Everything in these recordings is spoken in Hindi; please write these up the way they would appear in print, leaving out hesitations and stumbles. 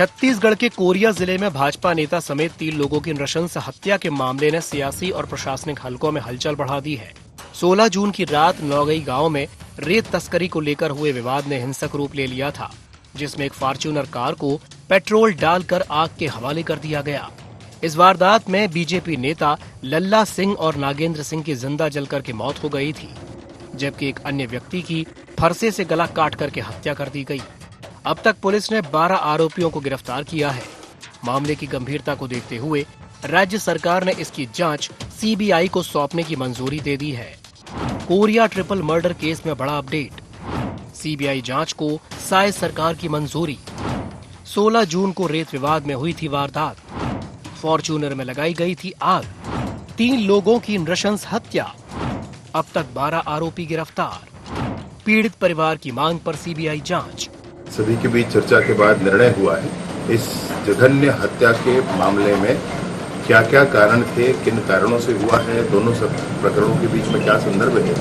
छत्तीसगढ़ के कोरिया जिले में भाजपा नेता समेत 3 लोगों की नृशंस हत्या के मामले ने सियासी और प्रशासनिक हलकों में हलचल बढ़ा दी है। 16 जून की रात नौगई गांव में रेत तस्करी को लेकर हुए विवाद ने हिंसक रूप ले लिया था, जिसमें एक फॉर्च्यूनर कार को पेट्रोल डालकर आग के हवाले कर दिया गया। इस वारदात में बीजेपी नेता लल्ला सिंह और नागेंद्र सिंह की जिंदा जलकर के मौत हो गई थी, जबकि एक अन्य व्यक्ति की फरसे से गला काट करके हत्या कर दी गई। अब तक पुलिस ने 12 आरोपियों को गिरफ्तार किया है। मामले की गंभीरता को देखते हुए राज्य सरकार ने इसकी जांच सीबीआई को सौंपने की मंजूरी दे दी है। कोरिया ट्रिपल मर्डर केस में बड़ा अपडेट, सीबीआई जांच को साय सरकार की मंजूरी। 16 जून को रेत विवाद में हुई थी वारदात, फॉर्च्यूनर में लगाई गई थी आग, 3 लोगों की नृशंस हत्या। अब तक 12 आरोपी गिरफ्तार। पीड़ित परिवार की मांग पर सीबीआई जांच। सभी के बीच चर्चा के बाद निर्णय हुआ है इस जघन्य हत्या के मामले में क्या क्या कारण थे, किन कारणों से हुआ है, दोनों सब प्रकरणों के बीच में क्या संदर्भ है,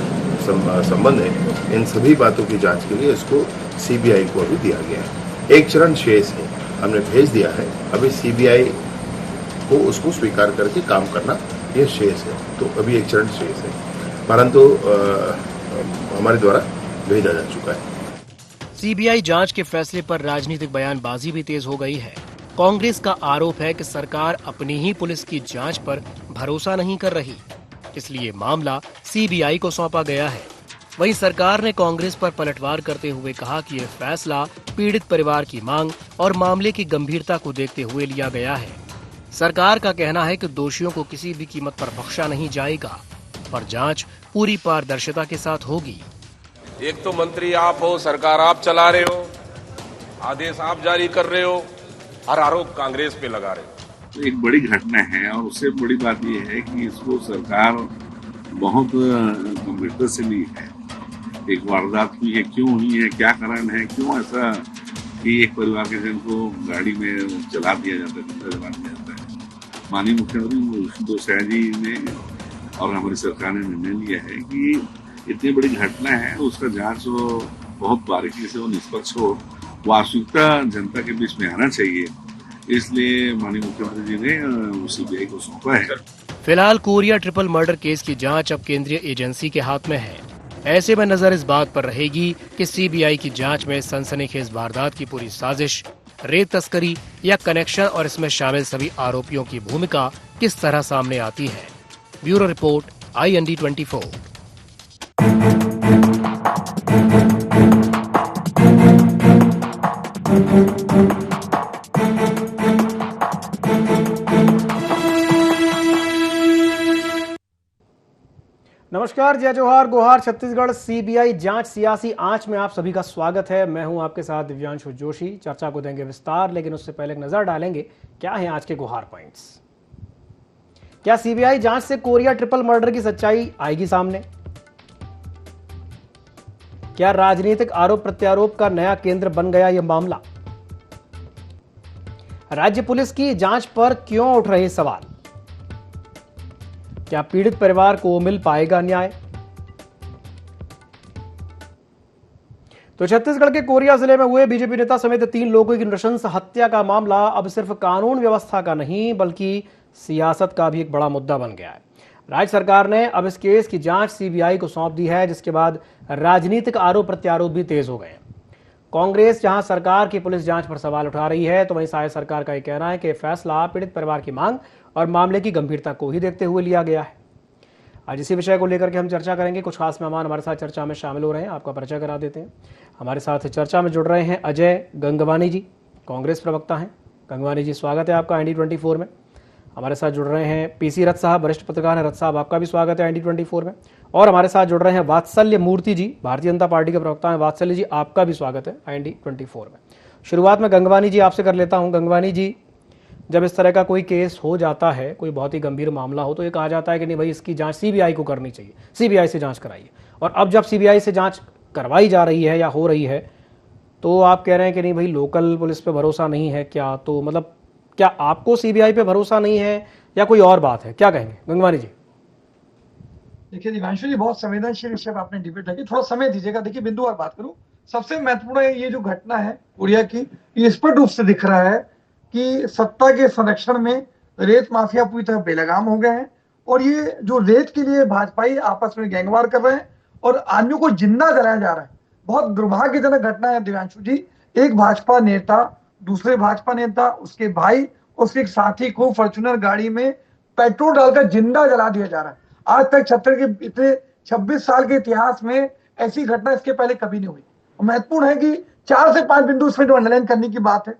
संबंध है, इन सभी बातों की जांच के लिए इसको सीबीआई को अभी दिया गया है। एक चरण शेष है, हमने भेज दिया है, अभी सीबीआई को उसको स्वीकार करके काम करना ये शेष है। तो अभी एक चरण शेष है, परंतु हमारे द्वारा भेजा जा चुका है। सीबीआई जांच के फैसले पर राजनीतिक बयानबाजी भी तेज हो गई है। कांग्रेस का आरोप है कि सरकार अपनी ही पुलिस की जांच पर भरोसा नहीं कर रही, इसलिए मामला सीबीआई को सौंपा गया है। वहीं सरकार ने कांग्रेस पर पलटवार करते हुए कहा कि यह फैसला पीड़ित परिवार की मांग और मामले की गंभीरता को देखते हुए लिया गया है। सरकार का कहना है कि दोषियों को किसी भी कीमत पर बख्शा नहीं जाएगा, पर जांच पूरी पारदर्शिता के साथ होगी। एक तो मंत्री आप हो, सरकार आप चला रहे हो, आदेश आप जारी कर रहे हो और आरोप कांग्रेस पे लगा रहे हो। तो एक बड़ी घटना है और उससे बड़ी बात यह है कि इसको सरकार बहुत गंभीरता से ली है। एक वारदात हुई है, क्यों हुई है, क्या कारण है, क्यों ऐसा कि एक परिवार के जन को गाड़ी में चला दिया जाता है, चला दिया जाता है। माननीय मुख्यमंत्री दो जी ने और हमारी सरकार ने निर्णय लिया है कि इतनी बड़ी घटना है, उसका जांच बहुत बारीकी से और निष्पक्ष हो, वास्तविकता जनता के बीच में आना चाहिए। इसलिए माननीय मुख्यमंत्री जी ने सीबीआई को सौंपा है। फिलहाल कोरिया ट्रिपल मर्डर केस की जांच अब केंद्रीय एजेंसी के हाथ में है। ऐसे में नजर इस बात पर रहेगी कि सीबीआई की जांच में सनसनीखेज वारदात की पूरी साजिश, रेत तस्करी या कनेक्शन और इसमें शामिल सभी आरोपियों की भूमिका किस तरह सामने आती है। Bureau report, IND 24। नमस्कार, जय जोहार, गोहार छत्तीसगढ़। सीबीआई जांच सियासी आंच में आप सभी का स्वागत है। मैं हूं आपके साथ दिव्यांशु जोशी। चर्चा को देंगे विस्तार, लेकिन उससे पहले एक नजर डालेंगे क्या है आज के गोहार पॉइंट्स। क्या सीबीआई जांच से कोरिया ट्रिपल मर्डर की सच्चाई आएगी सामने? क्या राजनीतिक आरोप प्रत्यारोप का नया केंद्र बन गया यह मामला? राज्य पुलिस की जांच पर क्यों उठ रहे सवाल? क्या पीड़ित परिवार को मिल पाएगा न्याय? तो छत्तीसगढ़ के कोरिया जिले में हुए बीजेपी नेता समेत 3 लोगों की नृशंस हत्या का मामला अब सिर्फ कानून व्यवस्था का नहीं बल्कि सियासत का भी एक बड़ा मुद्दा बन गया है। राज्य सरकार ने अब इस केस की जांच सीबीआई को सौंप दी है, जिसके बाद राजनीतिक आरोप प्रत्यारोप भी तेज हो गए हैं। कांग्रेस जहां सरकार की पुलिस जांच पर सवाल उठा रही है, तो वहीं साय सरकार का यह कहना है कि फैसला पीड़ित परिवार की मांग और मामले की गंभीरता को ही देखते हुए लिया गया है। आज इसी विषय को लेकर के हम चर्चा करेंगे। कुछ खास मेहमान हमारे साथ चर्चा में शामिल हो रहे हैं, आपका परिचय करा देते हैं। हमारे साथ चर्चा में जुड़ रहे हैं अजय गंगवानी जी, कांग्रेस प्रवक्ता हैं। गंगवानी जी, स्वागत है आपका IND 24 में। हमारे साथ जुड़ रहे हैं PC रथ साहब, वरिष्ठ पत्रकार हैं। रथ साहब, आपका भी स्वागत है IND 24 में। और हमारे साथ जुड़ रहे हैं वात्सल्य मूर्ति जी, भारतीय जनता पार्टी के प्रवक्ता हैं। वात्सल्य जी, आपका भी स्वागत है IND 24 में। शुरुआत में गंगवानी जी आपसे कर लेता हूं। गंगवानी जी, जब इस तरह का कोई केस हो जाता है, कोई बहुत ही गंभीर मामला हो, तो ये कहा जाता है कि नहीं भाई, इसकी जांच सीबीआई को करनी चाहिए, सीबीआई से जांच कराइए। और अब जब सीबीआई से जांच करवाई जा रही है या हो रही है, तो आप कह रहे हैं कि नहीं भाई, लोकल पुलिस पे भरोसा नहीं है क्या? तो मतलब क्या आपको सीबीआई पे भरोसा नहीं है या कोई और बात है? क्या कहेंगे गंगवानी जी? देखिए दिव्यांशु जी, बहुत संवेदनशील विषय पर आपने डिबेट रखी, थोड़ा समय दीजिएगा। देखिए, बिंदुवार बात करूं, सबसे महत्वपूर्ण ये जो घटना है कोरिया की, ये स्पष्ट रूप से दिख रहा है कि सत्ता के संरक्षण में रेत माफिया पूरी तरह बेलगाम हो गए हैं और ये जो रेत के लिए भाजपाई आपस में गैंगवार कर रहे हैं और आदमियों को जिंदा जलाया जा रहा है। बहुत दुर्भाग्यजनक घटना है दिव्यांशु जी। एक भाजपा नेता दूसरे भाजपा नेता, उसके भाई, उसके एक साथी को फॉर्च्यूनर गाड़ी में पेट्रोल डालकर जिंदा जला दिया जा रहा है। आज तक छत्तीसगढ़ के इतने 26 साल के इतिहास में ऐसी घटना इसके पहले कभी नहीं हुई। महत्वपूर्ण है कि 4 से 5 बिंदु इसमें जो अंडरलाइन करने की बात है।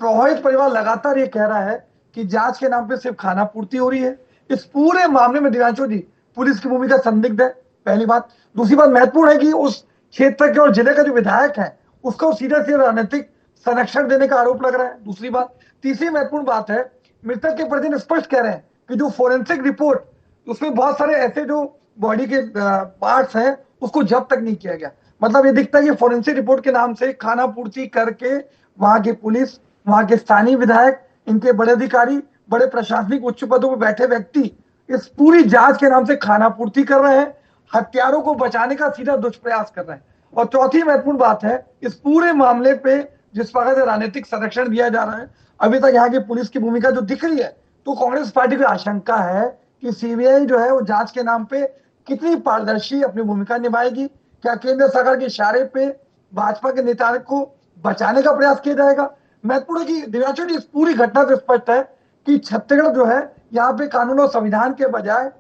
प्रभावित परिवार लगातार ये कह रहा है कि जांच के नाम पे सिर्फ खाना पूर्ति हो रही है। इस पूरे मामले में दिव्यांशु जी पुलिस की भूमिका संदिग्ध है, पहली बात। दूसरी बात महत्वपूर्ण है कि उस क्षेत्र के और जिले का जो विधायक है उसका सीधा सीधा राजनीतिक संरक्षण देने का आरोप लग रहा है, दूसरी बात। तीसरी महत्वपूर्ण बात है, मृतक के परिजन स्पष्ट कह रहे हैं कि जो फोरेंसिक रिपोर्ट, उसमें बहुत सारे ऐसे जो बॉडी के पार्ट्स हैं उसको जब्त तक नहीं किया गया। मतलब ये दिखता है कि फोरेंसिक रिपोर्ट के नाम से खाना पूर्ति करके वहां की पुलिस, वहां के स्थानीय विधायक, इनके बड़े अधिकारी, बड़े प्रशासनिक उच्च पदों पर बैठे व्यक्ति इस पूरी जांच के नाम से खाना पूर्ति कर रहे हैं, हत्यारों को बचाने का सीधा दुष्प्रयास कर रहे हैं। और चौथी महत्वपूर्ण बात है, इस पूरे मामले पे जिस प्रकार से राजनीतिक संरक्षण दिया जा रहा है, अभी तक यहाँ की पुलिस की भूमिका जो दिख रही है, तो कांग्रेस पार्टी को आशंका है कि सीबीआई जो है वो जांच के नाम पे कितनी पारदर्शी अपनी भूमिका निभाएगी। क्या केंद्र सरकार के इशारे पे भाजपा के नेता को बचाने का प्रयास किया जाएगा? महत्वपूर्ण है कि दिव्यांशु जी इस पूरी घटना से स्पष्ट है कि छत्तीसगढ़ जो है यहाँ पे कानून और संविधान के बजाय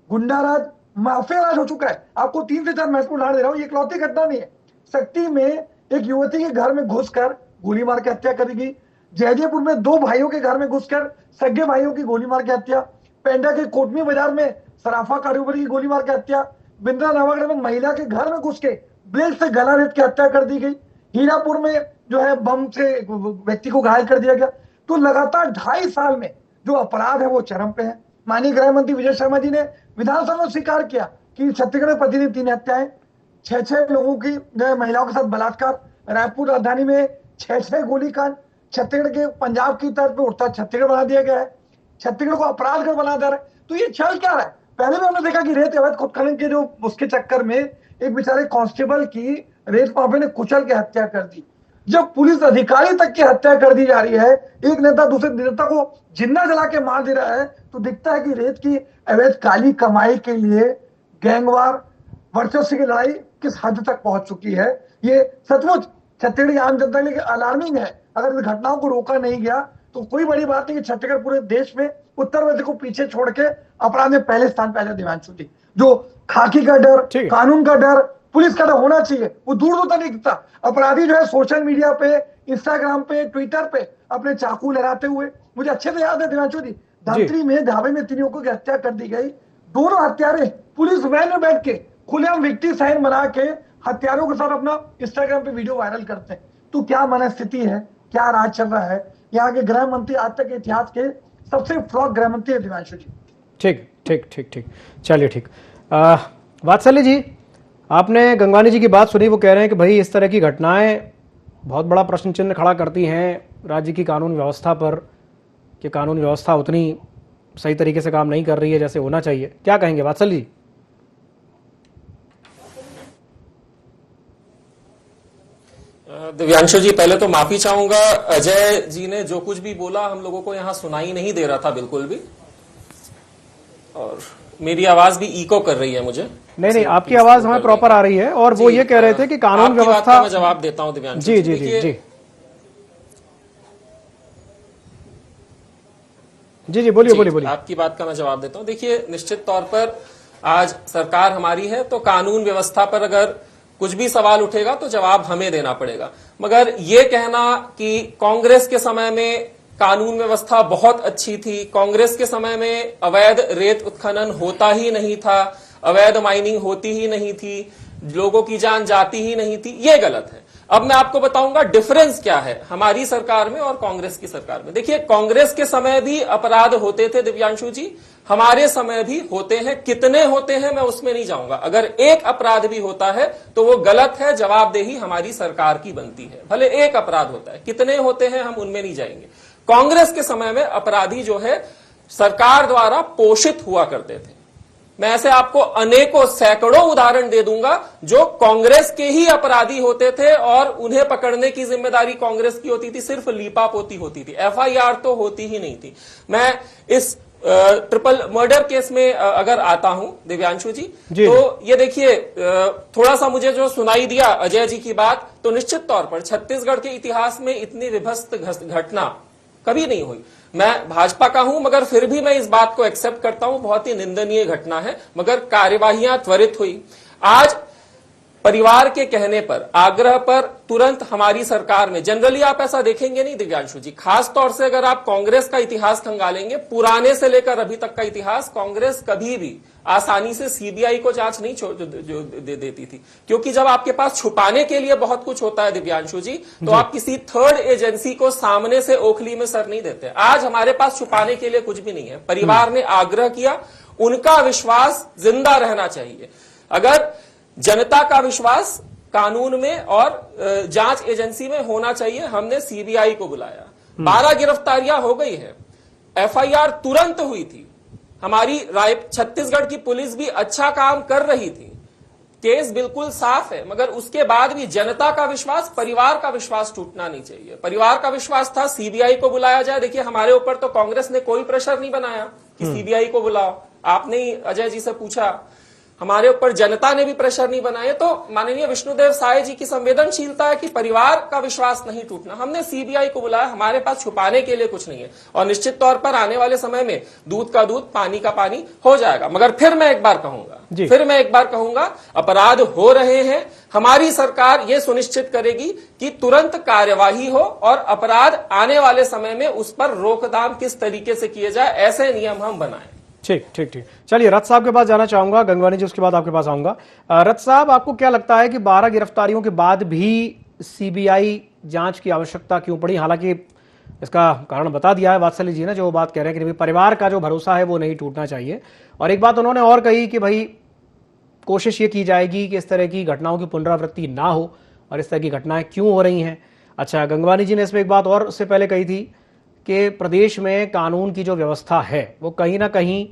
गुंडाराज, माफिया राज हो चुका है। आपको 3 से 4 महत्वपूर्ण उदाहरण दे रहा हूँ, ये इकलौती घटना नहीं है। सक्ती में एक युवती के घर में घुसकर गोली मार के हत्या करी गई। जैजैपुर में 2 भाइयों के घर में घुसकर सगे भाइयों की गोली मार के हत्या। पेंडा के कोटमी बाजार में सराफा कारोबारी की गोली मार के हत्या। बिंद्रा नवागढ़ में महिला के घर में घुस के ब्लेड से गला रेत के हत्या कर दी गई। हीरापुर में जो है बम से व्यक्ति को घायल कर दिया गया। तो लगातार 2.5 साल में जो अपराध है वो चरम पे है। माननीय गृह मंत्री विजय शर्मा जी ने विधानसभा में स्वीकार किया कि छत्तीसगढ़ में प्रतिदिन 3 हत्याएं, 6 लोगों की जो है महिलाओं के साथ बलात्कार, रायपुर राजधानी में 6 गोलीकांड, छत्तीसगढ़ के पंजाब की तरफ उड़ता छत्तीसगढ़ बना दिया गया है, छत्तीसगढ़ को अपराधगढ़ बना दे रहा है। तो ये चल क्या रहा है? पहले भी हमने देखा कि रेत अवैध उत्खनन के जो उसके चक्कर में एक बेचारे कांस्टेबल की रेत माफिया ने कुचल के हत्या कर दी। जब पुलिस अधिकारी तक की हत्या कर दी जा रही है, एक नेता दूसरे नेता को जिंदा जला के मार दे रहा है, तो दिखता है कि रेत की अवैध काली कमाई के लिए गैंगवार वर्चस्व की लड़ाई किस हद तक पहुंच चुकी है। ये सचमुच छत्तीसगढ़ आम जनता के लिए अलार्मिंग है। अगर इस घटनाओं को रोका नहीं गया तो कोई बड़ी बात नहीं कि छत्तीसगढ़ पूरे देश में उत्तर प्रदेश को पीछे छोड़ के अपराध में पहले स्थान पे आ जाए। दिव्यांशु जी, जो खाकी का डर, कानून का डर, पुलिस का डर होना चाहिए, वो दूर दूर तक नहीं दिखता। अपराधी जो है सोशल मीडिया पे, इंस्टाग्राम पे, ट्विटर पे अपने चाकू लहराते हुए, मुझे अच्छे से याद है दिव्यांशु जी, धमतरी में ढाबे में 3 युवकों की हत्या कर दी गई। दोनों हत्यारे पुलिस वैन में बैठ के खुलेआम विक्टिम साइन बना के हत्यारों के साथ अपना इंस्टाग्राम पे वीडियो वायरल करते हैं। तो क्या मनस्थिति है, क्या राज चल रहा है? यहाँ के गृह मंत्री आज तक के इतिहास के सबसे फ्लॉप गृह मंत्री है दिव्यांशु जी। ठीक ठीक ठीक ठीक, चलिए ठीक। वात्सल्य जी, आपने गंगवानी जी की बात सुनी, वो कह रहे हैं कि भाई इस तरह की घटनाएं बहुत बड़ा प्रश्न चिन्ह खड़ा करती हैं राज्य की कानून व्यवस्था पर, कि कानून व्यवस्था उतनी सही तरीके से काम नहीं कर रही है जैसे होना चाहिए। क्या कहेंगे वात्सल्य जी? दिव्यांशु जी, पहले तो माफी चाहूंगा, अजय जी ने जो कुछ भी बोला हम लोगों को यहाँ सुनाई नहीं दे रहा था बिल्कुल भी, और मेरी आवाज भी इको कर रही है मुझे। नहीं, आपकी आवाज हमें प्रॉपर आ रही है। और वो ये कह रहे थे कि कानून व्यवस्था, मैं जवाब देता हूं दिव्यांशु जी जी जी जी जी जी बोलिए बोलिए बोलिए। आपकी बात का मैं जवाब देता हूं। देखिए, निश्चित तौर पर आज सरकार हमारी है तो कानून व्यवस्था पर अगर कुछ भी सवाल उठेगा तो जवाब हमें देना पड़ेगा। मगर ये कहना कि कांग्रेस के समय में कानून व्यवस्था बहुत अच्छी थी, कांग्रेस के समय में अवैध रेत उत्खनन होता ही नहीं था, अवैध माइनिंग होती ही नहीं थी, लोगों की जान जाती ही नहीं थी, ये गलत है। अब मैं आपको बताऊंगा डिफरेंस क्या है हमारी सरकार में और कांग्रेस की सरकार में। देखिए, कांग्रेस के समय भी अपराध होते थे दिव्यांशु जी, हमारे समय भी होते हैं। कितने होते हैं मैं उसमें नहीं जाऊंगा। अगर एक अपराध भी होता है तो वो गलत है, जवाबदेही हमारी सरकार की बनती है। भले एक अपराध होता है, कितने होते हैं हम उनमें नहीं जाएंगे। कांग्रेस के समय में अपराधी जो है सरकार द्वारा पोषित हुआ करते थे, मैं ऐसे आपको अनेकों सैकड़ों उदाहरण दे दूंगा जो कांग्रेस के ही अपराधी होते थे और उन्हें पकड़ने की जिम्मेदारी कांग्रेस की होती थी, सिर्फ लीपापोती होती थी, एफआईआर तो होती ही नहीं थी। मैं इस ट्रिपल मर्डर केस में अगर आता हूं दिव्यांशु जी, तो ये देखिए थोड़ा सा मुझे जो सुनाई दिया अजय जी की बात, तो निश्चित तौर पर छत्तीसगढ़ के इतिहास में इतनी विभत्स घटना कभी नहीं हुई। मैं भाजपा का हूं मगर फिर भी मैं इस बात को एक्सेप्ट करता हूं, बहुत ही निंदनीय घटना है, मगर कार्यवाहियां त्वरित हुई। आज परिवार के कहने पर, आग्रह पर तुरंत हमारी सरकार ने, जनरली आप ऐसा देखेंगे नहीं दिव्यांशु जी, खास तौर से अगर आप कांग्रेस का इतिहास खंगालेंगे, पुराने से लेकर अभी तक का इतिहास, कांग्रेस कभी भी आसानी से सीबीआई को जांच नहीं दे देती थी, क्योंकि जब आपके पास छुपाने के लिए बहुत कुछ होता है दिव्यांशु जी, तो आप किसी थर्ड एजेंसी को सामने से ओखली में सर नहीं देते। आज हमारे पास छुपाने के लिए कुछ भी नहीं है। परिवार ने आग्रह किया, उनका विश्वास जिंदा रहना चाहिए। अगर जनता का विश्वास कानून में और जांच एजेंसी में होना चाहिए, हमने सीबीआई को बुलाया, 12 गिरफ्तारियां हो गई है, एफआईआर तुरंत हुई थी, हमारी छत्तीसगढ़ की पुलिस भी अच्छा काम कर रही थी, केस बिल्कुल साफ है, मगर उसके बाद भी जनता का विश्वास, परिवार का विश्वास टूटना नहीं चाहिए। परिवार का विश्वास था सीबीआई को बुलाया जाए। देखिए हमारे ऊपर तो कांग्रेस ने कोई प्रेशर नहीं बनाया कि सीबीआई को बुलाओ, आपने ही अजय जी से पूछा, हमारे ऊपर जनता ने भी प्रेशर नहीं बनाया। तो माननीय विष्णुदेव साय जी की संवेदनशीलता है कि परिवार का विश्वास नहीं टूटना। हमने सीबीआई को बुलाया, हमारे पास छुपाने के लिए कुछ नहीं है, और निश्चित तौर पर आने वाले समय में दूध का दूध पानी का पानी हो जाएगा। मगर फिर मैं एक बार कहूंगा, अपराध हो रहे हैं, हमारी सरकार ये सुनिश्चित करेगी कि तुरंत कार्यवाही हो और अपराध आने वाले समय में उस पर रोकथाम किस तरीके से किए जाए, ऐसे नियम हम बनाएं। ठीक ठीक ठीक, चलिए रथ साहब के पास जाना चाहूंगा, गंगवानी जी उसके बाद आपके पास आऊंगा। रथ साहब, आपको क्या लगता है कि 12 गिरफ्तारियों के बाद भी सीबीआई जांच की आवश्यकता क्यों पड़ी? हालांकि इसका कारण बता दिया है वात्सल्य जी ने, जो बात कह रहे हैं कि परिवार का जो भरोसा है वो नहीं टूटना चाहिए। और एक बात उन्होंने और कही कि भाई कोशिश ये की जाएगी कि इस तरह की घटनाओं की पुनरावृत्ति ना हो, और इस तरह की घटनाएं क्यों हो रही हैं। अच्छा, गंगवानी जी ने इसमें एक बात और उससे पहले कही थी कि प्रदेश में कानून की जो व्यवस्था है वो कहीं ना कहीं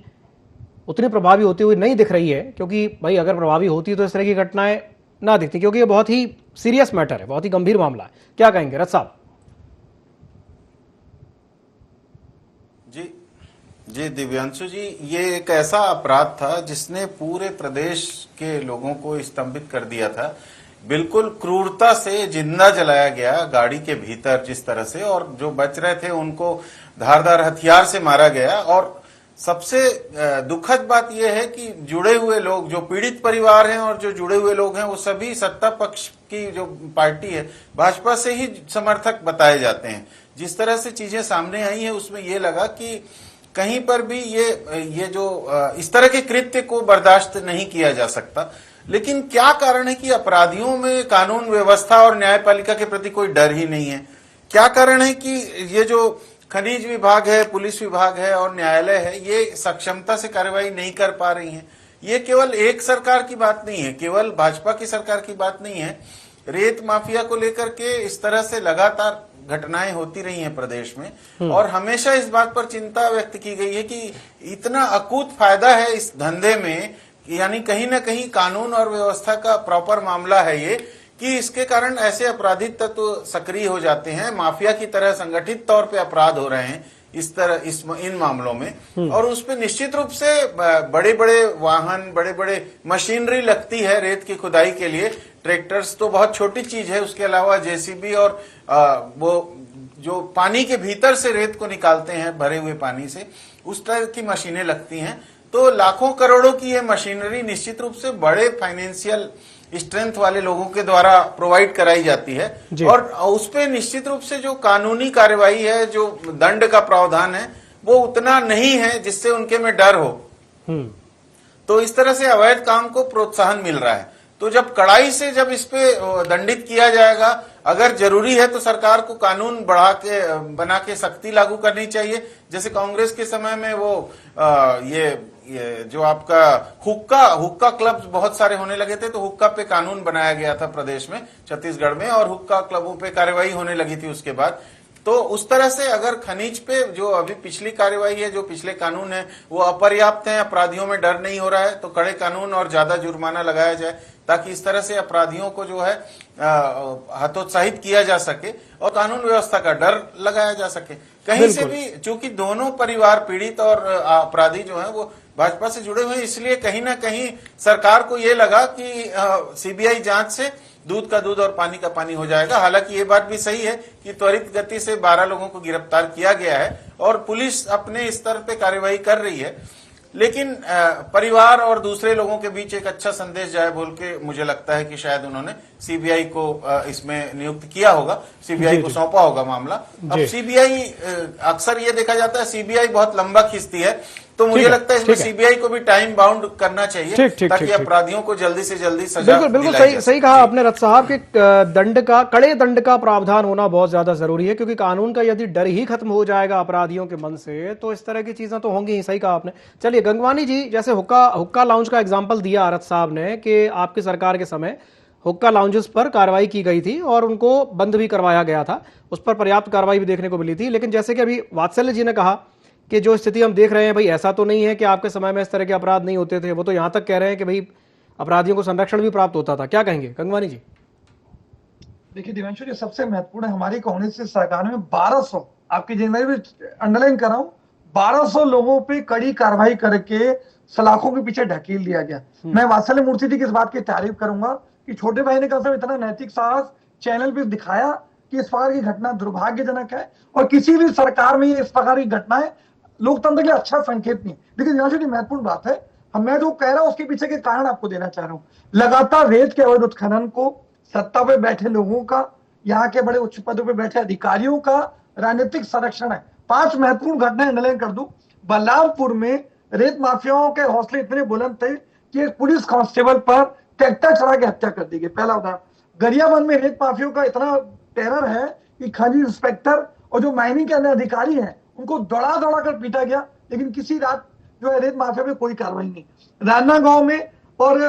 उतनी प्रभावी होती हुई नहीं दिख रही है, क्योंकि भाई अगर प्रभावी होती तो इस तरह की घटनाएं ना दिखती, क्योंकि ये बहुत ही सीरियस मैटर है, बहुत ही गंभीर मामला है। क्या कहेंगे रथ साहब? जी दिव्यांशु जी, ये एक ऐसा अपराध था जिसने पूरे प्रदेश के लोगों को स्तंभित कर दिया था। बिल्कुल क्रूरता से जिंदा जलाया गया गाड़ी के भीतर जिस तरह से, और जो बच रहे थे उनको धारदार हथियार से मारा गया। और सबसे दुखद बात यह है कि जुड़े हुए लोग, जो पीड़ित परिवार हैं और जो जुड़े हुए लोग हैं, वो सभी सत्ता पक्ष की जो पार्टी है भाजपा से ही समर्थक बताए जाते हैं। जिस तरह से चीजें सामने आई है उसमें ये लगा कि कहीं पर भी ये जो इस तरह के कृत्य को बर्दाश्त नहीं किया जा सकता। लेकिन क्या कारण है कि अपराधियों में कानून व्यवस्था और न्यायपालिका के प्रति कोई डर ही नहीं है? क्या कारण है कि ये जो खनिज विभाग है, पुलिस विभाग है और न्यायालय है, ये सक्षमता से कार्रवाई नहीं कर पा रही हैं? ये केवल एक सरकार की बात नहीं है, केवल भाजपा की सरकार की बात नहीं है। रेत माफिया को लेकर के इस तरह से लगातार घटनाएं होती रही हैं प्रदेश में, और हमेशा इस बात पर चिंता व्यक्त की गई है कि इतना अकूत फायदा है इस धंधे में, यानी कहीं ना कहीं कानून और व्यवस्था का प्रॉपर मामला है ये, कि इसके कारण ऐसे आपराधिक तत्व सक्रिय हो जाते हैं, माफिया की तरह संगठित तौर पे अपराध हो रहे हैं इन मामलों में। और उस पे निश्चित रूप से बड़े बड़े वाहन, बड़े बड़े मशीनरी लगती है रेत की खुदाई के लिए। ट्रैक्टर्स तो बहुत छोटी चीज है, उसके अलावा जेसीबी और वो जो पानी के भीतर से रेत को निकालते हैं भरे हुए पानी से, उस तरह की मशीनें लगती हैं। तो लाखों करोड़ों की ये मशीनरी निश्चित रूप से बड़े फाइनेंशियल स्ट्रेंथ वाले लोगों के द्वारा प्रोवाइड कराई जाती है, और उस पे निश्चित रूप से जो कानूनी कार्रवाई है, जो दंड का प्रावधान है, वो उतना नहीं है जिससे उनके में डर हो। तो इस तरह से अवैध काम को प्रोत्साहन मिल रहा है। तो जब कड़ाई से जब इस पे दंडित किया जाएगा, अगर जरूरी है तो सरकार को कानून बना के सख्ती लागू करनी चाहिए। जैसे कांग्रेस के समय में वो ये जो आपका हुक्का क्लब्स बहुत सारे होने लगे थे, तो हुक्का पे कानून बनाया गया था प्रदेश में, छत्तीसगढ़ में, और हुक्का क्लबों पे कार्रवाई होने लगी थी उसके बाद। तो उस तरह से अगर खनिज पे जो अभी पिछली कार्यवाही है, जो पिछले कानून है वो अपर्याप्त है, अपराधियों में डर नहीं हो रहा है, तो कड़े कानून और ज्यादा जुर्माना लगाया जाए ताकि इस तरह से अपराधियों को जो है हतोत्साहित किया जा सके और कानून व्यवस्था का डर लगाया जा सके। कहीं से भी चूंकि दोनों परिवार पीड़ित और अपराधी जो है वो भाजपा से जुड़े हुए हैं, इसलिए कहीं ना कहीं सरकार को ये लगा कि सीबीआई जांच से दूध का दूध और पानी का पानी हो जाएगा। हालांकि ये बात भी सही है कि त्वरित गति से 12 लोगों को गिरफ्तार किया गया है और पुलिस अपने स्तर पे कार्यवाही कर रही है, लेकिन परिवार और दूसरे लोगों के बीच एक अच्छा संदेश जाए बोल के मुझे लगता है कि शायद उन्होंने सीबीआई को इसमें नियुक्त किया होगा, सीबीआई को सौंपा होगा मामला। अब सीबीआई अक्सर ये देखा जाता है सीबीआई बहुत लंबा खींचती है, तो मुझे लगता है इसमें सीबीआई को भी टाइम बाउंड करना चाहिए ताकि अपराधियों को जल्दी से जल्दी सजा। बिल्कुल सही कहा आपने रथ साहब के कड़े दंड का प्रावधान होना बहुत ज्यादा जरूरी है, क्योंकि कानून का यदि डर ही खत्म हो जाएगा अपराधियों के मन से तो इस तरह की चीजें तो होंगी ही। सही कहा आपने। चलिए गंगवानी जी, जैसे हुक्का लाउंज का एग्जाम्पल दिया रथ साहब ने कि आपकी सरकार के समय हुक्का लाउंजेस पर कार्रवाई की गई थी और उनको बंद भी करवाया गया था, उस पर पर्याप्त कार्रवाई भी देखने को मिली थी। लेकिन जैसे कि अभी वात्सल्य जी ने कहा कि जो स्थिति हम देख रहे हैं भाई, ऐसा तो नहीं है कि आपके समय में इस तरह के अपराध नहीं होते थे, वो तो यहां तक कह रहे हैं कि भाई अपराधियों को संरक्षण भी प्राप्त होता था। क्या कहेंगे गंगवानी जी? देखिए दिव्यांशु जी, सबसे महत्वपूर्ण है हमारी कांग्रेस की सरकार में 1200, आपकी जिम्मेदारी भी अंडरलाइन कर रहा हूं, 1200 लोगों पे कड़ी कार्रवाई करके सलाखों के पीछे ढकेल दिया गया। मैं वात्सल्य मूर्ति जी की इस बात की तारीफ करूंगा कि छोटे भाई ने कहा सब इतना नैतिक साहस चैनल पे दिखाया कि इस प्रकार की घटना दुर्भाग्यजनक है और किसी भी सरकार में इस प्रकार की घटनाएं लोकतंत्र के लिए अच्छा संकेत नहीं। लेकिन यहाँ से महत्वपूर्ण बात है, मैं जो कह रहा हूं उसके पीछे के कारण आपको देना चाह रहा हूं। लगातार रेत के अवैध उत्खनन को सत्ता पे बैठे लोगों का, यहाँ के बड़े उच्च पदों पे बैठे अधिकारियों का राजनीतिक संरक्षण है। 5 महत्वपूर्ण घटनाएं अंडरलाइन कर दूं। बलरामपुर में रेत माफियाओं के हौसले इतने बुलंद थे कि एक पुलिस कांस्टेबल पर ट्रैक्टर चढ़ा के हत्या कर दी गई। पहला उदाहरण। गरियाबंद में रेत माफियाओं का इतना टेरर है कि खनिज इंस्पेक्टर और जो माइनिंग के अन्य अधिकारी हैं उनको दौड़ा दौड़ा कर पीटा गया, लेकिन किसी रात जो है रेत माफिया में कोई कार्रवाई नहीं। राजनांदगांव में और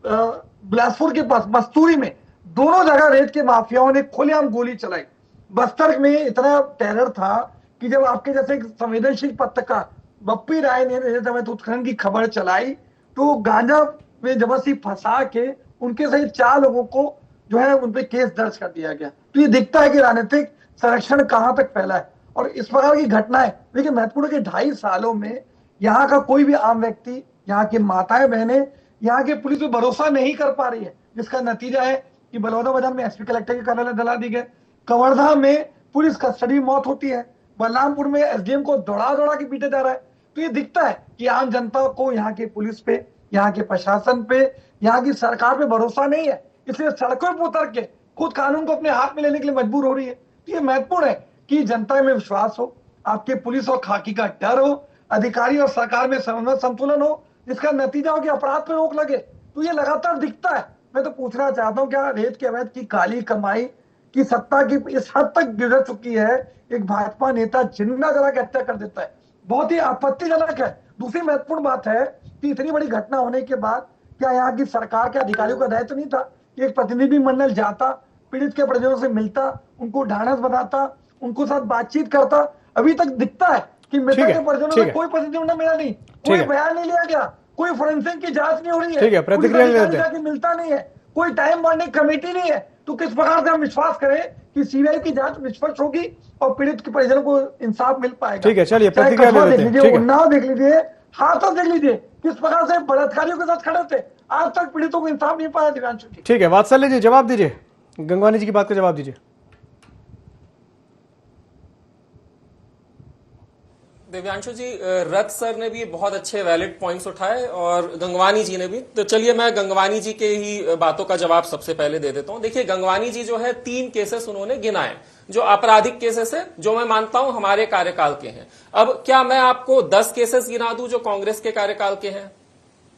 बिलासपुर के पास मस्तूरी में दोनों जगह रेत के माफियाओं ने खुलेआम गोली चलाई। बस्तर में इतना टेरर था कि जब आपके जैसे संवेदनशील पत्रकार बप्पी राय ने रेत अवैध उत्खनन की खबर चलाई तो गांजा में जबरदस्ती फंसा के उनके सहित 4 लोगों को जो है उनपे केस दर्ज कर दिया गया। तो ये दिखता है कि राजनीतिक संरक्षण कहां तक फैला है। और इस प्रकार की घटनाएं देखिए महत्वपूर्ण के 2.5 सालों में यहाँ का कोई भी आम व्यक्ति, यहाँ की माताएं बहनें यहाँ के पुलिस पे भरोसा नहीं कर पा रही है, जिसका नतीजा है कि बलौदाबाजार में एसपी कलेक्टर के कार्यालय जला दी गए, कवर्धा में पुलिस कस्टडी मौत होती है, बलरामपुर में एसडीएम को दौड़ा दौड़ा के पीटे जा रहा है। तो ये दिखता है कि आम जनता को यहाँ के पुलिस पे, यहाँ के प्रशासन पे, यहाँ की सरकार पे भरोसा नहीं है, इसलिए सड़कों पर उतर के खुद कानून को अपने हाथ में लेने के लिए मजबूर हो रही है। तो ये महत्वपूर्ण है कि जनता में विश्वास हो, आपके पुलिस और खाकी का डर हो, अधिकारी और सरकार में संतुलन हो, जिसका नतीजा हो कि अपराध पर रोक लगे। तो ये लगातार दिखता है। मैं तो पूछना चाहता हूँ, क्या रेत के अवैध की काली कमाई की सत्ता की इस हद तक गिर चुकी है, एक भाजपा नेता जिंदा जला के हत्या कर देता है? बहुत ही आपत्तिजनक है। दूसरी महत्वपूर्ण बात है कि इतनी बड़ी घटना होने के बाद क्या यहाँ की सरकार के अधिकारियों का दायित्व नहीं था कि एक प्रतिनिधि मंडल जाता, पीड़ित के परिजनों से मिलता, उनको ढांढस बताता, उनको साथ बातचीत करता? अभी तक दिखता है कि मृतक के परिजनों से कोई प्रतिनिधि मंडल मिला नहीं, कोई बयान नहीं लिया गया, कोई फोरेंसिक की जांच नहीं हो रही है, प्रतिक्रिया मिलता नहीं है, कोई टाइम बाउंडिंग कमेटी नहीं है। तो किस प्रकार से हम विश्वास करें कि सीबीआई की जांच निष्पक्ष होगी और पीड़ित के परिजनों को इंसाफ मिल पाएगा? ठीक है, चलिए प्रतिक्रिया देख लीजिए, उन्नाव देख लीजिए, हाथरस देख लीजिए, किस प्रकार से बलात्कारियों के साथ खड़े थे, आज तक पीड़ितों को इंसाफ नहीं पाया। दिव्यांशु जी, ठीक है, वात्सल्य जी जवाब दीजिए, गंगवानी जी की बात का जवाब दीजिए। दिव्यांशु जी, रथ सर ने भी बहुत अच्छे वैलिड पॉइंट्स उठाए और गंगवानी जी ने भी। तो चलिए मैं गंगवानी जी के ही बातों का जवाब सबसे पहले दे देता हूं। देखिए, गंगवानी जी जो है 3 केसेस उन्होंने गिनाए जो आपराधिक केसेस है, जो मैं मानता हूं हमारे कार्यकाल के हैं। अब क्या मैं आपको 10 केसेस गिना दूं जो कांग्रेस के कार्यकाल के हैं?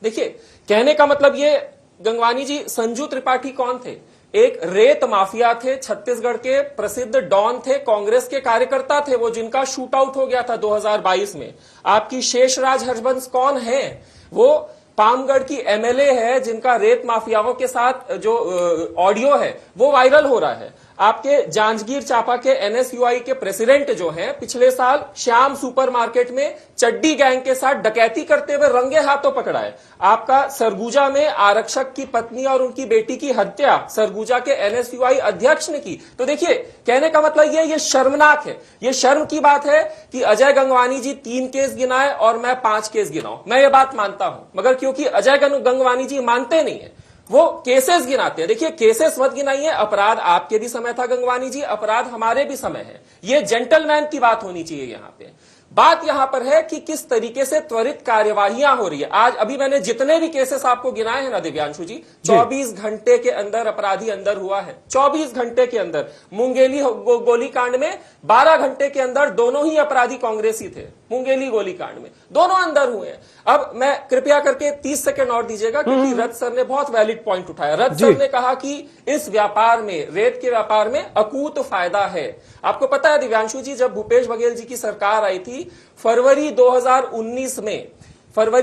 देखिए, कहने का मतलब ये, गंगवानी जी, संजू त्रिपाठी कौन थे? एक रेत माफिया थे, छत्तीसगढ़ के प्रसिद्ध डॉन थे, कांग्रेस के कार्यकर्ता थे, वो जिनका शूट आउट हो गया था 2022 में। आपकी शेषराज हरबंस कौन है? वो पामगढ़ की एमएलए है जिनका रेत माफियाओं के साथ जो ऑडियो है वो वायरल हो रहा है। आपके जांजगीर चांपा के एनएसयूआई के प्रेसिडेंट जो हैं, पिछले साल श्याम सुपरमार्केट में चड्डी गैंग के साथ डकैती करते हुए रंगे हाथों पकड़ा है। आपका सरगुजा में आरक्षक की पत्नी और उनकी बेटी की हत्या सरगुजा के एनएसयूआई अध्यक्ष ने की। तो देखिए, कहने का मतलब ये शर्मनाक है। ये शर्म की बात है कि अजय गंगवानी जी 3 केस गिनाए और मैं 5 केस गिनाऊं। मैं ये बात मानता हूं, मगर क्योंकि अजय गंगवानी जी मानते नहीं है, वो केसेस गिनाते हैं। देखिए, केसेस मत गिनाइए। अपराध आपके भी समय था गंगवानी जी, अपराध हमारे भी समय है। ये जेंटलमैन की बात होनी चाहिए। यहां पे बात यहां पर है कि किस तरीके से त्वरित कार्यवाहियां हो रही है। आज अभी मैंने जितने भी केसेस आपको गिनाए हैं ना दिव्यांशु जी, 24 घंटे के अंदर अपराधी अंदर हुआ है। 24 घंटे के अंदर। मुंगेली गोलीकांड में 12 घंटे के अंदर दोनों ही अपराधी कांग्रेसी थे। मुंगेली गोलीकांड में दोनों अंदर हुए हैं। अब मैं कृपया करके 30 सेकंड और दीजिएगा, क्योंकि रथ सर ने बहुत वैलिड पॉइंट उठाया। रथ सर ने कहा कि इस व्यापार में, रेत के व्यापार में अकूत फायदा है। आपको पता है दिव्यांशु जी, जब भूपेश बघेल जी की सरकार आई थी फरवरी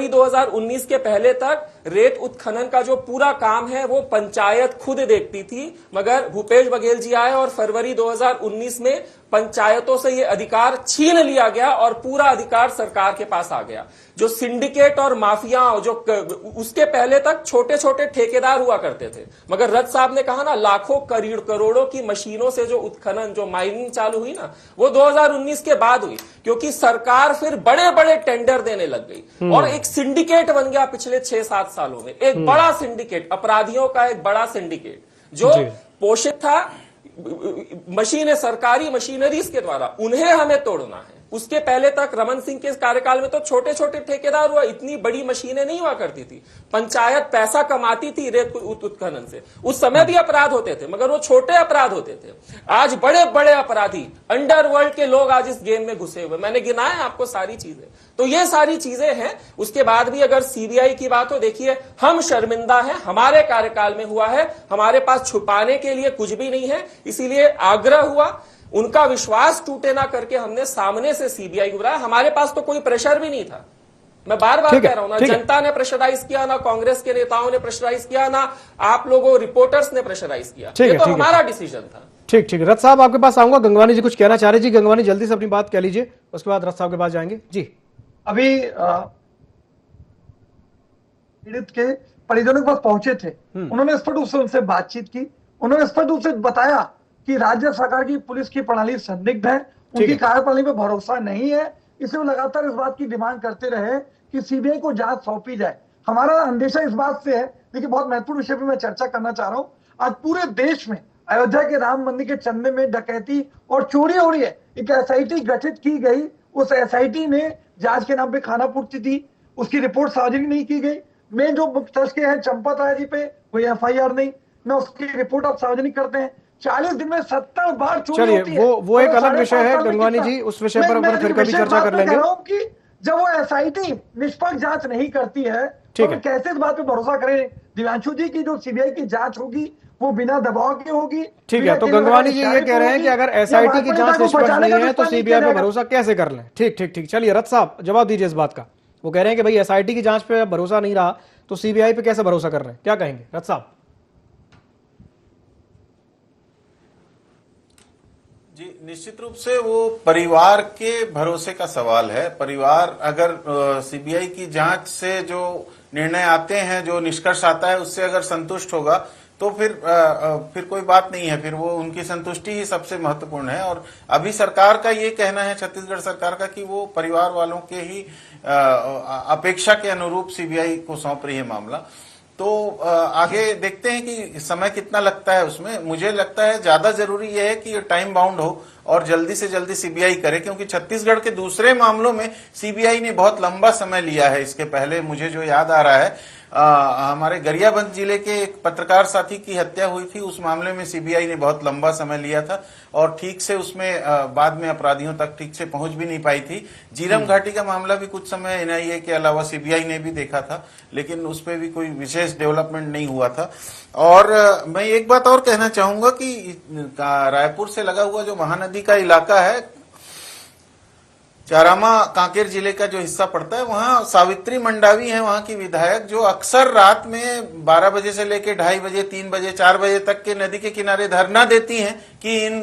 2019 के पहले तक रेत उत्खनन का जो पूरा काम है वो पंचायत खुद देखती थी, मगर भूपेश बघेल जी आए और फरवरी 2019 में पंचायतों से ये अधिकार छीन लिया गया और पूरा अधिकार सरकार के पास आ गया। जो सिंडिकेट और माफिया, जो उसके पहले तक छोटे छोटे ठेकेदार हुआ करते थे, मगर रथ साहब ने कहा ना, लाखों करोड़ों की मशीनों से जो उत्खनन, जो माइनिंग चालू हुई ना, वो 2019 के बाद हुई, क्योंकि सरकार फिर बड़े बड़े टेंडर देने लग गई और एक सिंडिकेट बन गया पिछले 6-7 सालों में। एक बड़ा सिंडिकेट, अपराधियों का एक बड़ा सिंडिकेट जो पोषित था मशीनें, सरकारी मशीनरीज के द्वारा। उन्हें हमें तोड़ना है। उसके पहले तक रमन सिंह के कार्यकाल में तो छोटे छोटे ठेकेदार हुआ, इतनी बड़ी मशीनें नहीं हुआ करती थी। पंचायत पैसा कमाती थी रेत उत्खनन से। उस समय भी अपराध होते थे, मगर वो छोटे अपराध होते थे। आज बड़े बड़े अपराधी, अंडरवर्ल्ड के लोग आज इस गेम में घुसे हुए। मैंने गिनाया आपको सारी चीजें। तो ये सारी चीजें हैं। उसके बाद भी अगर सीबीआई की बात हो, देखिए, हम शर्मिंदा हैं, हमारे कार्यकाल में हुआ है, हमारे पास छुपाने के लिए कुछ भी नहीं है। इसीलिए आग्रह हुआ, उनका विश्वास टूटे ना करके हमने सामने से सीबीआई को बुलाया। हमारे पास तो कोई प्रेशर भी नहीं था। मैं बार बार कह रहा हूं ना, जनता ने प्रेशराइज किया, ना कांग्रेस के नेताओं ने प्रेशराइज किया, ना आप लोगों रिपोर्टर्स ने प्रेशराइज किया। ये तो हमारा डिसीजन था। ठीक ठीक। रथ साहब आपके पास आऊंगा। गंगवानी जी कुछ कहना चाह रहे जी। गंगवानी जल्दी से अपनी बात कह लीजिए, उसके बाद रथ साहब के पास जाएंगे जी। अभी पीड़ित के परिजनों के पास पहुंचे थे, उन्होंने स्पष्ट रूप से उनसे बातचीत की। उन्होंने स्पष्ट रूप से बताया कि राज्य सरकार की पुलिस की प्रणाली संदिग्ध है, उनकी कार्यप्रणाली पे भरोसा नहीं है। इसलिए वो लगातार इस बात की डिमांड करते रहे कि सीबीआई को जांच सौंपी जाए। हमारा अंदेशा इस बात से है, देखिए, बहुत महत्वपूर्ण विषय पे मैं चर्चा करना चाह रहा हूं। आज पूरे देश में अयोध्या के राम मंदिर के चंदे में डकैती और चोरी हो रही है। एक एसआईटी गठित की गई, उस एसआईटी ने जांच के नाम पे खाना पूर्ति दी, उसकी रिपोर्ट सार्वजनिक नहीं की गई। मैं जो तस्के हैं चंपा ताया जी पे कोई एफआईआर नहीं, मैं उसकी रिपोर्ट आप सार्वजनिक करते हैं। 40 दिन में 70 बार चोरी होती है। वो एक अलग विषय है गंगवानी जी, उस विषय पर फिर कभी चर्चा कर लेंगे। कि जब वो एसआईटी निष्पक्ष जांच नहीं करती है तो कैसे इस बात पे भरोसा करें दिव्यांशु जी की जो सीबीआई की जांच होगी वो बिना दबाव की होगी। ठीक है, तो गंगवानी जी ये कह रहे हैं कि अगर एसआईटी की जांच निष्पक्ष नहीं है तो सीबीआई पे भरोसा कैसे कर लें। ठीक ठीक ठीक। चलिए रथ साहब जवाब दीजिए इस बात का। वो कह रहे हैं कि भाई एसआईटी की जांच पे भरोसा नहीं रहा तो सीबीआई पे कैसे भरोसा कर रहे हैं, क्या कहेंगे रथ साहब? जी, निश्चित रूप से वो परिवार के भरोसे का सवाल है। परिवार अगर सीबीआई की जांच से जो निर्णय आते हैं, जो निष्कर्ष आता है, उससे अगर संतुष्ट होगा तो फिर कोई बात नहीं है। फिर वो उनकी संतुष्टि ही सबसे महत्वपूर्ण है। और अभी सरकार का ये कहना है, छत्तीसगढ़ सरकार का, कि वो परिवार वालों के ही अपेक्षा के अनुरूप सीबीआई को सौंप रही है मामला। तो आगे देखते हैं कि समय कितना लगता है उसमें। मुझे लगता है ज्यादा जरूरी यह है कि ये टाइम बाउंड हो और जल्दी से जल्दी सीबीआई करे, क्योंकि छत्तीसगढ़ के दूसरे मामलों में सीबीआई ने बहुत लंबा समय लिया है। इसके पहले मुझे जो याद आ रहा है, हमारे गरियाबंद जिले के एक पत्रकार साथी की हत्या हुई थी, उस मामले में सीबीआई ने बहुत लंबा समय लिया था और ठीक से उसमें बाद में अपराधियों तक ठीक से पहुंच भी नहीं पाई थी। जीरम घाटी का मामला भी कुछ समय एनआईए के अलावा सीबीआई ने भी देखा था, लेकिन उस पर भी कोई विशेष डेवलपमेंट नहीं हुआ था। और मैं एक बात और कहना चाहूंगा कि रायपुर से लगा हुआ जो महानदी का इलाका है, चारामा कांकेर जिले का जो हिस्सा पड़ता है, वहां सावित्री मंडावी है वहां की विधायक, जो अक्सर रात में 12 बजे से लेकर 2:30 बजे, 3 बजे, 4 बजे तक के नदी के किनारे धरना देती हैं कि इन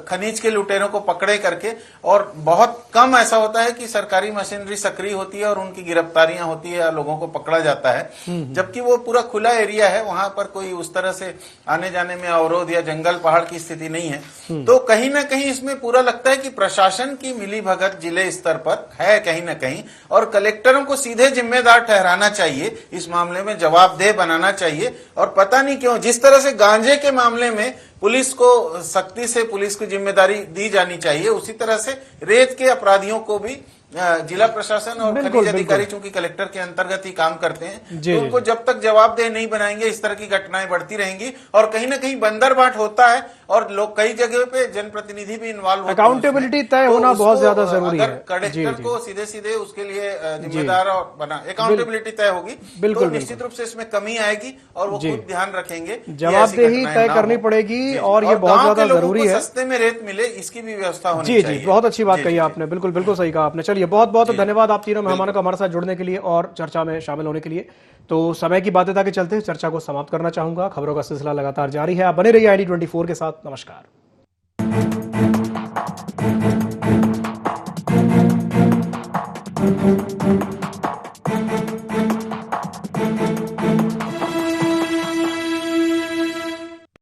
खनिज के लुटेरों को पकड़े करके, और बहुत कम ऐसा होता है कि सरकारी मशीनरी सक्रिय होती है और उनकी गिरफ्तारियां होती है या लोगों को पकड़ा जाता है, जबकि वो पूरा खुला एरिया है, वहां पर कोई उस तरह से आने जाने में अवरोध या जंगल पहाड़ की स्थिति नहीं है। तो कहीं ना कहीं इसमें पूरा लगता है कि प्रशासन की मिलीभगत जिले स्तर पर है कहीं ना कहीं, और कलेक्टरों को सीधे जिम्मेदार ठहराना चाहिए, इस मामले में जवाबदेह बनाना चाहिए। और पता नहीं क्यों जिस तरह से गांजे के मामले में पुलिस को सख्ती से पुलिस की जिम्मेदारी दी जानी चाहिए, उसी तरह से रेत के अपराधियों को भी जिला प्रशासन और खनिज अधिकारी चूंकि कलेक्टर के अंतर्गत ही काम करते हैं, तो उनको जब तक जवाबदेह नहीं बनाएंगे इस तरह की घटनाएं बढ़ती रहेंगी। और कहीं ना कहीं बंदरबाट होता है और लोग कई जगह पे जनप्रतिनिधि भी इन्वॉल्व होते हैं। अकाउंटेबिलिटी तय होना बहुत ज्यादा जरूरी है। कलेक्टर को सीधे सीधे उसके लिए जिम्मेदार और बना अकाउंटेबिलिटी तय होगी, तो निश्चित रूप से इसमें कमी आएगी और वो खुद ध्यान रखेंगे, जवाबदेही तय करनी पड़ेगी और ये बहुत ज्यादा जरूरी है। सस्ते में रेत मिले इसकी भी व्यवस्था होनी चाहिए। जी, बहुत अच्छी बात कही आपने, बिल्कुल बिल्कुल सही कहा आपने। चलिए बहुत बहुत धन्यवाद आप तीनों मेहमानों का हमारे साथ जुड़ने के लिए और चर्चा में शामिल होने के लिए। तो समय की बाध्यता के चलते चर्चा को समाप्त करना चाहूंगा। खबरों का सिलसिला लगातार जारी है, आप बने रहिए ID24 के साथ। नमस्कार।